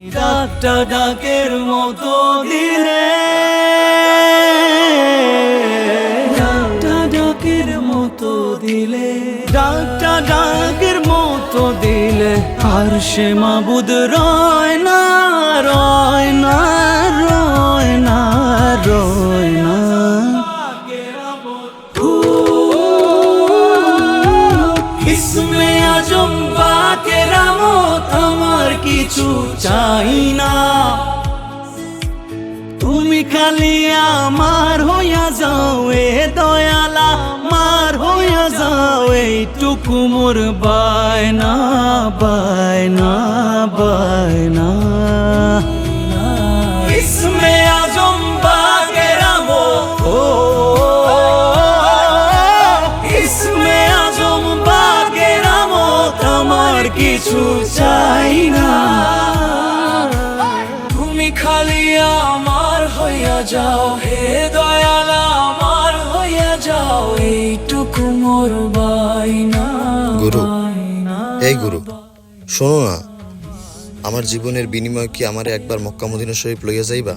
ডাকটা ডাকের মতো দিলে, ডাকটা ডাকের মতো দিলে, ডাকটা ডাকের মতো দিলে, আর সে মাবুদ রয় না, রয় না, রয় না, রয় না। ইসমে আজম বা কেরামত আমার কিছু চাই না, তুমি খালি আমার হইয়া যাও, এ দয়ালা আমার হইয়া যাও, এইটুকু মোর বায়না, বায়না, বায়না। ইসমে আজম বা কেরামত, ও ইসমে আজম বা কেরামত আমার কিছু চাই না, তুমি খালি আমার হইয়া যাও, হে দয়ালা আমার হইয়া যাও, এইটুকু মোর বায়না। গুরু, এই গুরু শোনো না, আমার জীবনের বিনিময় কি আমারে একবার মক্কা মদিনা শরীফ লইয়া যাইবা?